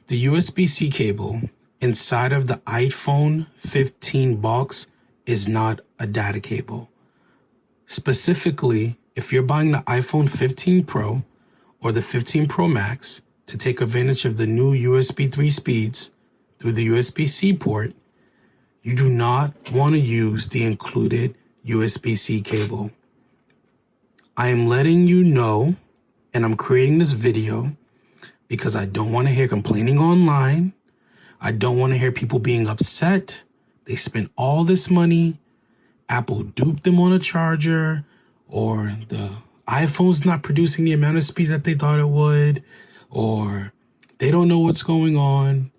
The USB-C cable inside of the iPhone 15 box is not a data cable. Specifically, if you're buying the iPhone 15 Pro or the 15 Pro Max to take advantage of the new USB 3 speeds through the USB-C port, you do not want to use the included USB-C cable. I am letting you know, and I'm creating this video because I don't want to hear complaining online. I don't want to hear people being upset. They spent all this money. Apple duped them on a charger, or the iPhone's not producing the amount of speed that they thought it would, or they don't know what's going on.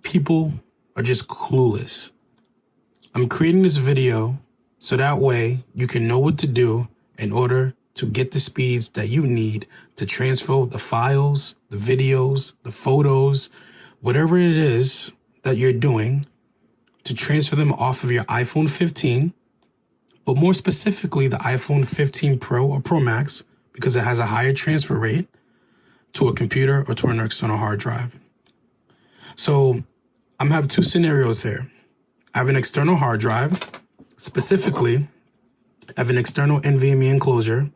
People are just clueless. I'm creating this video so that way you can know what to do in order to get the speeds that you need to transfer the files, the videos, the photos, whatever it is that you're doing, to transfer them off of your iPhone 15, but more specifically the iPhone 15 Pro or Pro Max, because it has a higher transfer rate, to a computer or to an external hard drive. So I'm having two scenarios here. I have an external hard drive, specifically I have an external NVMe enclosure.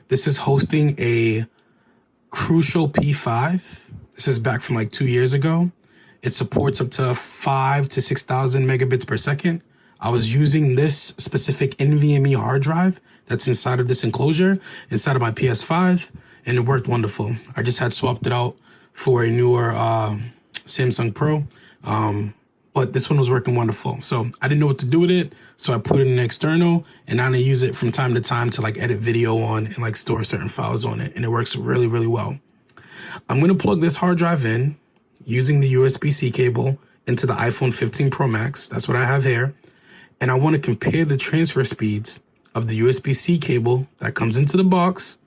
This is hosting a Crucial P5. This is back from like 2 years ago. It supports up to 5,000 to 6,000 megabits per second. I was using this specific NVMe hard drive that's inside of this enclosure, inside of my PS5, and it worked wonderful. I just had swapped it out for a newer Samsung Pro, but this one was working wonderful. So I didn't know what to do with it, so I put it in an external, and now I use it from time to time to like edit video on and like store certain files on it, and it works really, really well. I'm gonna plug this hard drive in using the USB-C cable into the iPhone 15 Pro Max. That's what I have here. And I want to compare the transfer speeds of the USB-C cable that comes into the box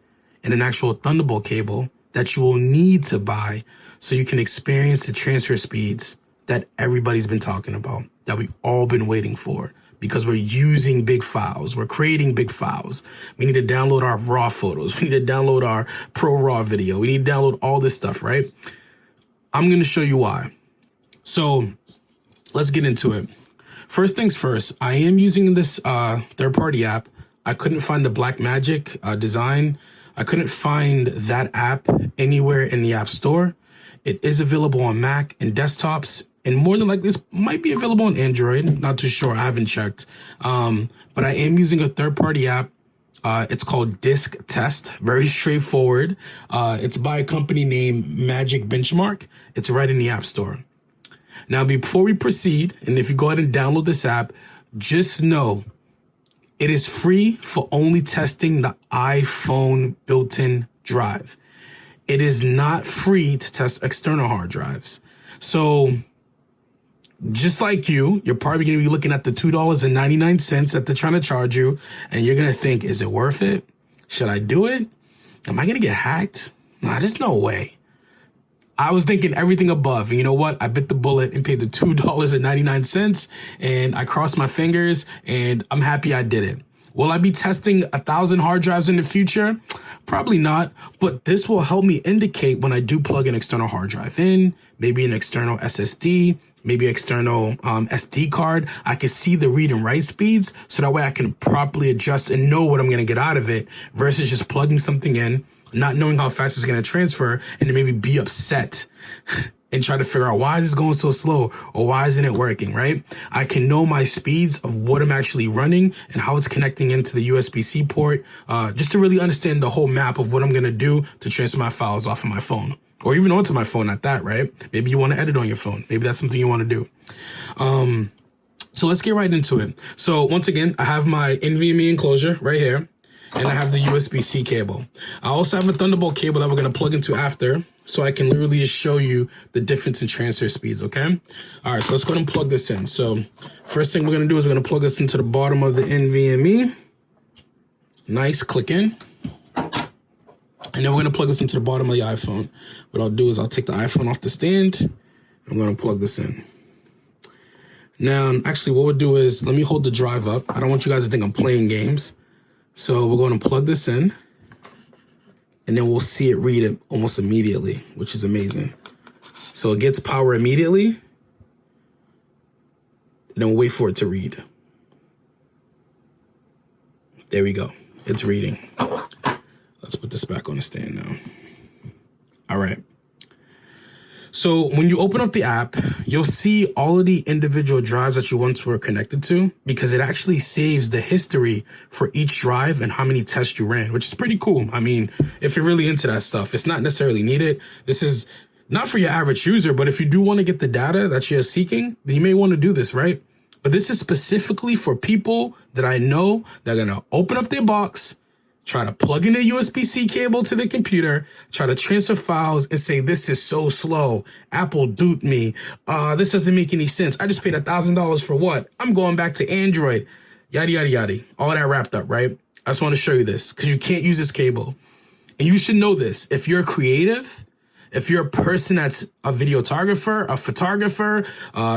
and an actual Thunderbolt cable that you will need to buy so you can experience the transfer speeds that everybody's been talking about, that we've all been waiting for, because we're using big files. We're creating big files. We need to download our raw photos. We need to download our Pro Raw video. We need to download all this stuff, right? I'm going to show you why. So let's get into it. First things first, I am using this third-party app. I couldn't find the Blackmagic design. I couldn't find that app anywhere in the App Store. It is available on Mac and desktops, and more than likely, this might be available on Android. Not too sure. I haven't checked. But I am using a third-party app. It's called Disk Test. Very straightforward. It's by a company named Magic Benchmark. It's right in the App Store. Now, before we proceed, and if you go ahead and download this app, just know it is free for only testing the iPhone built-in drive. It is not free to test external hard drives. So just like you're probably going to be looking at the $2.99 that they're trying to charge you, and you're going to think, is it worth it? Should I do it? Am I going to get hacked? Nah, there's no way. I was thinking everything above, and you know what? I bit the bullet and paid the $2.99, and I crossed my fingers, and I'm happy I did it. Will I be testing 1,000 hard drives in the future? Probably not, but this will help me indicate when I do plug an external hard drive in, maybe an external SSD, maybe external SD card. I can see the read and write speeds, so that way I can properly adjust and know what I'm going to get out of it versus just plugging something in, not knowing how fast it's going to transfer, and then maybe be upset and try to figure out why is this going so slow or why isn't it working, right? I can know my speeds of what I'm actually running and how it's connecting into the USB-C port, just to really understand the whole map of what I'm going to do to transfer my files off of my phone, or even onto my phone at that, right? Maybe you want to edit on your phone. Maybe that's something you want to do. So let's get right into it. So once again, I have my NVMe enclosure right here, and I have the USB-C cable. I also have a Thunderbolt cable that we're going to plug into after, so I can literally just show you the difference in transfer speeds, okay? All right, so let's go ahead and plug this in. So first thing we're going to do is we're going to plug this into the bottom of the NVMe. Nice, click in. And then we're going to plug this into the bottom of the iPhone. What I'll do is I'll take the iPhone off the stand. I'm going to plug this in. Now, actually, what we'll do is let me hold the drive up. I don't want you guys to think I'm playing games. So we're going to plug this in, and then we'll see it read it almost immediately, which is amazing. So it gets power immediately. Then we'll wait for it to read. There we go. It's reading. Let's put this back on the stand now. All right. So when you open up the app, you'll see all of the individual drives that you once were connected to, because it actually saves the history for each drive and how many tests you ran, which is pretty cool. I mean, if you're really into that stuff, it's not necessarily needed. This is not for your average user, but if you do want to get the data that you're seeking, then you may want to do this, right? But this is specifically for people that I know that are going to open up their box, try to plug in a USB-C cable to the computer, try to transfer files and say, this is so slow. Apple duped me. This doesn't make any sense. I just paid $1,000 for what? I'm going back to Android. Yada, yada, yada. All that wrapped up, right? I just want to show you this because you can't use this cable. And you should know this. If you're creative, if you're a person that's a videographer, a photographer,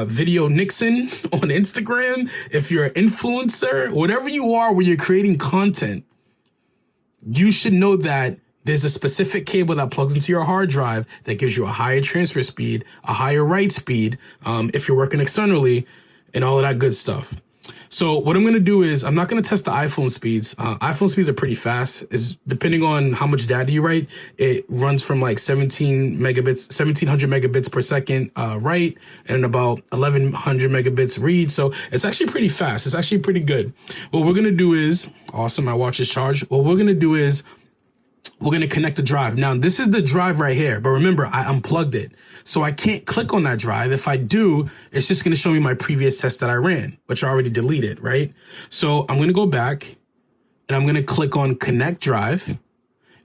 video Nixon on Instagram, if you're an influencer, whatever you are where you're creating content, you should know that there's a specific cable that plugs into your hard drive that gives you a higher transfer speed, a higher write speed, if you're working externally, and all of that good stuff. So what I'm going to do is I'm not going to test the iPhone speeds. iPhone speeds are pretty fast. Is depending on how much data you write, it runs from like 1700 megabits per second write and about 1100 megabits read. So it's actually pretty fast. It's actually pretty good. What we're going to do is, awesome, my watch is charged. What we're going to do is we're going to connect the drive. Now, this is the drive right here, but remember, I unplugged it. So I can't click on that drive. If I do, it's just going to show me my previous test that I ran, which I already deleted, right? So I'm going to go back and I'm going to click on Connect Drive.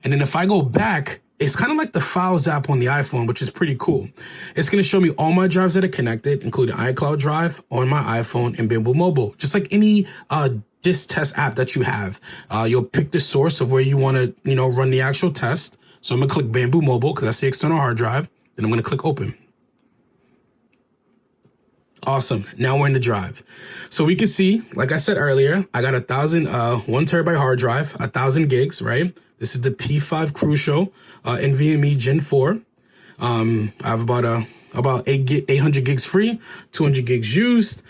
And then if I go back, it's kind of like the Files app on the iPhone, which is pretty cool. It's going to show me all my drives that are connected, including iCloud Drive on my iPhone and Bamboo Mobile, just like any disk test app that you have. You'll pick the source of where you want to, run the actual test. So I'm going to click Bamboo Mobile because that's the external hard drive. Then I'm going to click Open. Awesome. Now we're in the drive. So we can see, like I said earlier, I got 1 terabyte hard drive, 1,000 gigs, right? This is the P5 Crucial NVMe Gen 4. I have about 800 gigs free, 200 gigs used.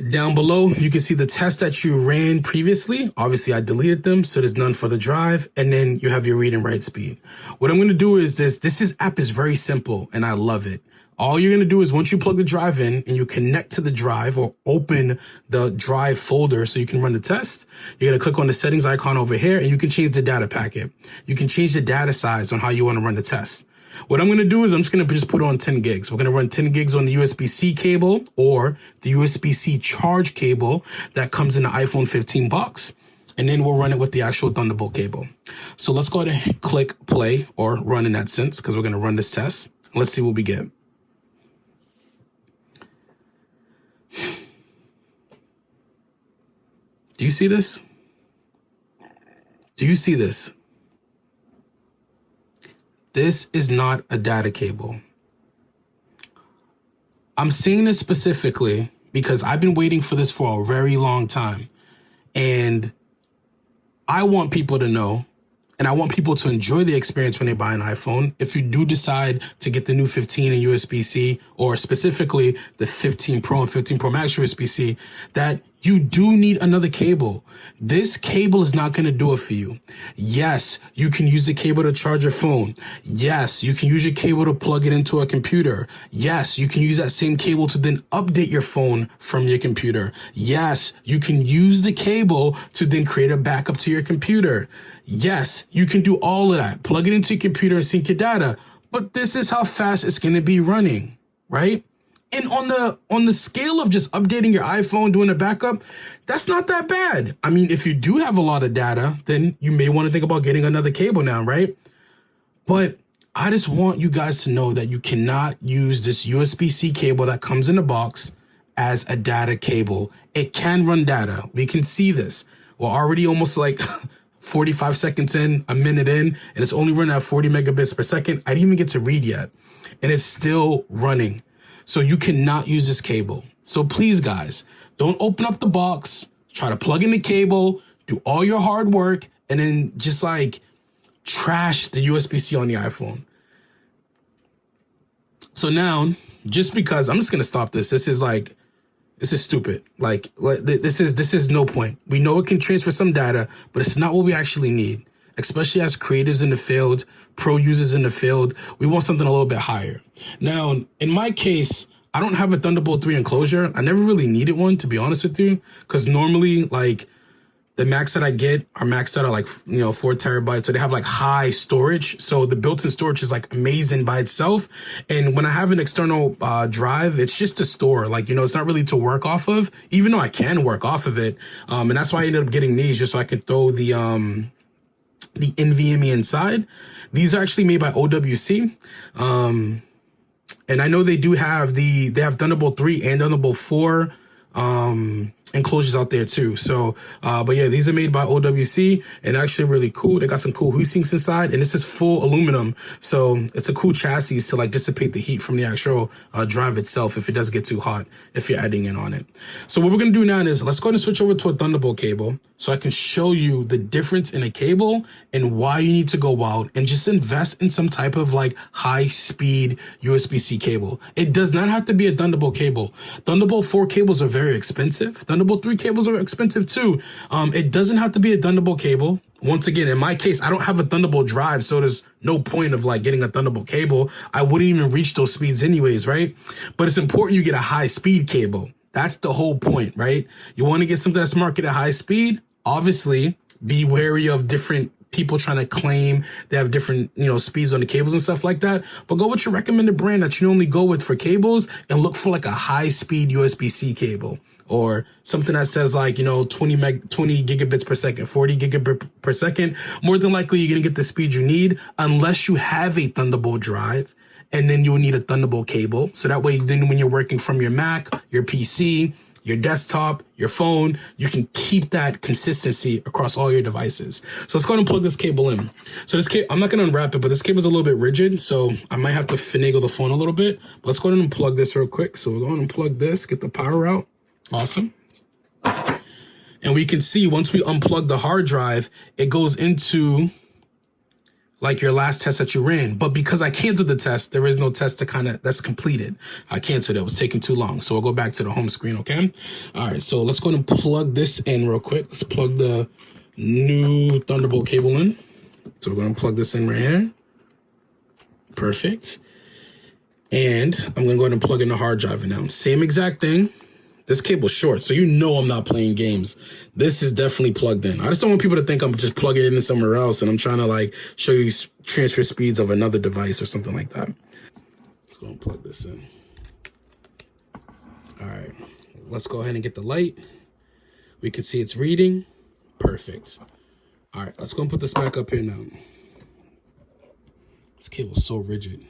Down below, you can see the tests that you ran previously. Obviously, I deleted them, so there's none for the drive. And then you have your read and write speed. What I'm going to do is this app is very simple, and I love it. All you're going to do is once you plug the drive in and you connect to the drive or open the drive folder so you can run the test, you're going to click on the settings icon over here, and you can change the data packet. You can change the data size on how you want to run the test. What I'm going to do is I'm just going to put on 10 gigs. We're going to run 10 gigs on the USB-C cable or the USB-C charge cable that comes in the iPhone 15 box. And then we'll run it with the actual Thunderbolt cable. So let's go ahead and click play or run in that sense because we're going to run this test. Let's see what we get. Do you see this? Do you see this? This is not a data cable. I'm saying this specifically because I've been waiting for this for a very long time. And I want people to know, and I want people to enjoy the experience when they buy an iPhone. If you do decide to get the new 15 and USB-C, or specifically the 15 Pro and 15 Pro Max USB-C, that you do need another cable. This cable is not going to do it for you. Yes, you can use the cable to charge your phone. Yes, you can use your cable to plug it into a computer. Yes, you can use that same cable to then update your phone from your computer. Yes, you can use the cable to then create a backup to your computer. Yes, you can do all of that. Plug it into your computer and sync your data. But this is how fast it's going to be running, right? And on the scale of just updating your iPhone, doing a backup, that's not that bad. I mean, if you do have a lot of data, then you may want to think about getting another cable now, right? But I just want you guys to know that you cannot use this USB-C cable that comes in a box as a data cable. It can run data. We can see this. We're already almost like 45 seconds in, a minute in, and it's only running at 40 megabits per second. I didn't even get to read yet, and it's still running. So you cannot use this cable. So please, guys, don't open up the box, try to plug in the cable, do all your hard work, and then just like trash the USB-C on the iPhone. So now, just because I'm just gonna stop this. This is stupid. This is no point. We know it can transfer some data, but it's not what we actually need. Especially as creatives in the field, pro users in the field, we want something a little bit higher. Now, in my case, I don't have a Thunderbolt 3 enclosure. I never really needed one, to be honest with you, because normally, like, the Macs that I get are Macs that are like, 4 terabytes. So they have like high storage. So the built-in storage is like amazing by itself. And when I have an external drive, it's just to store. Like, it's not really to work off of, even though I can work off of it. And that's why I ended up getting these, just so I could throw the NVMe inside. These are actually made by OWC. And I know they have Thunderbolt 3 and Thunderbolt 4 enclosures out there too. So, but yeah, these are made by OWC and actually really cool. They got some cool heat sinks inside, and this is full aluminum. So it's a cool chassis to like dissipate the heat from the actual drive itself if it does get too hot, if you're adding in on it. So what we're going to do now is let's go ahead and switch over to a Thunderbolt cable so I can show you the difference in a cable and why you need to go out and just invest in some type of like high speed USB-C cable. It does not have to be a Thunderbolt cable. Thunderbolt 4 cables are very expensive. Thunderbolt 3 cables are expensive too. It doesn't have to be a Thunderbolt cable. Once again, in my case, I don't have a Thunderbolt drive, so there's no point of like getting a Thunderbolt cable. I wouldn't even reach those speeds anyways, right? But it's important you get a high speed cable. That's the whole point, right? You want to get something that's marketed at high speed. Obviously, be wary of different people trying to claim they have different, speeds on the cables and stuff like that. But go with your recommended brand that you normally go with for cables and look for like a high speed USB-C cable or something that says like, 20 gigabits per second, 40 gigabit per second. More than likely, you're going to get the speed you need unless you have a Thunderbolt drive. And then you'll need a Thunderbolt cable. So that way, then when you're working from your Mac, your PC, your desktop, your phone, you can keep that consistency across all your devices. So let's go ahead and plug this cable in. So this cable, I'm not going to unwrap it, but this cable is a little bit rigid, so I might have to finagle the phone a little bit. But let's go ahead and unplug this real quick. So we're going to unplug this, get the power out. Awesome. And we can see once we unplug the hard drive, it goes into like your last test that you ran. But because I canceled the test, there is no test that's completed. I canceled it. It was taking too long. So we'll go back to the home screen, okay? All right, so let's go ahead and plug this in real quick. Let's plug the new Thunderbolt cable in. So we're going to plug this in right here. Perfect. And I'm going to go ahead and plug in the hard drive now. Same exact thing. This cable's short, so I'm not playing games. This is definitely plugged in. I just don't want people to think I'm just plugging it in somewhere else and I'm trying to like show you transfer speeds of another device or something like that. Let's go and plug this in. All right, let's go ahead and get the light. We can see it's reading. Perfect. All right, let's go and put this back up here now. This cable's so rigid.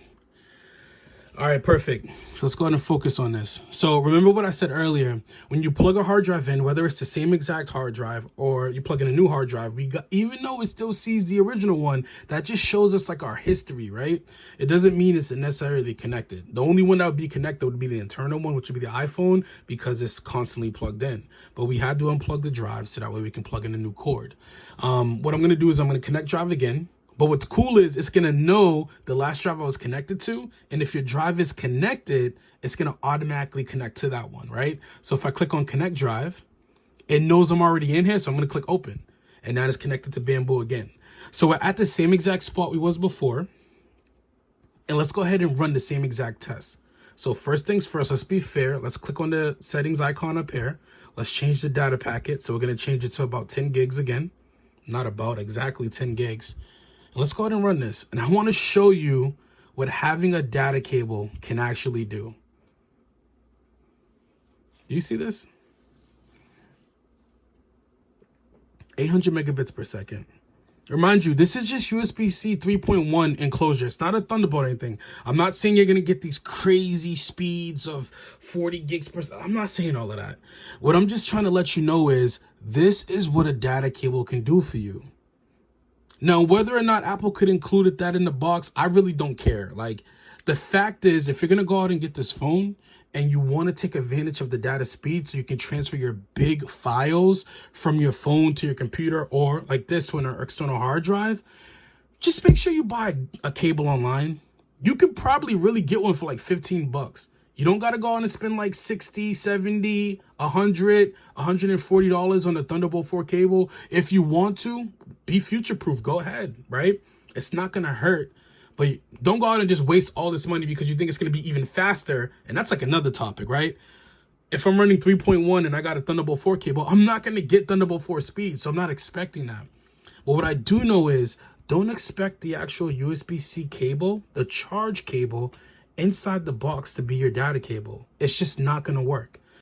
All right, perfect. So let's go ahead and focus on this. So remember what I said earlier, when you plug a hard drive in, whether it's the same exact hard drive or you plug in a new hard drive, even though it still sees the original one, that just shows us like our history, right? It doesn't mean it's necessarily connected. The only one that would be connected would be the internal one, which would be the iPhone, because it's constantly plugged in. But we had to unplug the drive so that way we can plug in a new cord. What I'm going to do is I'm going to connect drive again. But what's cool is it's going to know the last drive I was connected to. And if your drive is connected, it's going to automatically connect to that one, right? So if I click on connect drive, it knows I'm already in here. So I'm going to click open. And now it's connected to Bamboo again. So we're at the same exact spot we was before. And let's go ahead and run the same exact test. So first things first, let's be fair. Let's click on the settings icon up here. Let's change the data packet. So we're going to change it to about 10 gigs again. Not about, exactly 10 gigs. Let's go ahead and run this. And I want to show you what having a data cable can actually do. Do you see this? 800 megabits per second. Remind you, this is just USB-C 3.1 enclosure. It's not a Thunderbolt or anything. I'm not saying you're going to get these crazy speeds of 40 gigs per second. I'm not saying all of that. What I'm just trying to let you know is this is what a data cable can do for you. Now, whether or not Apple could include that in the box, I really don't care. Like, the fact is, if you're going to go out and get this phone and you want to take advantage of the data speed so you can transfer your big files from your phone to your computer or like this to an external hard drive, just make sure you buy a cable online. You could probably really get one for like 15 bucks. You don't got to go on and spend like 60, 70, 100, $140 on the Thunderbolt 4 cable. If you want to, be future-proof. Go ahead, right? It's not going to hurt. But don't go out and just waste all this money because you think it's going to be even faster. And that's like another topic, right? If I'm running 3.1 and I got a Thunderbolt 4 cable, I'm not going to get Thunderbolt 4 speed. So I'm not expecting that. But what I do know is don't expect the actual USB-C cable, the charge cable, inside the box to be your data cable. It's just not going to work.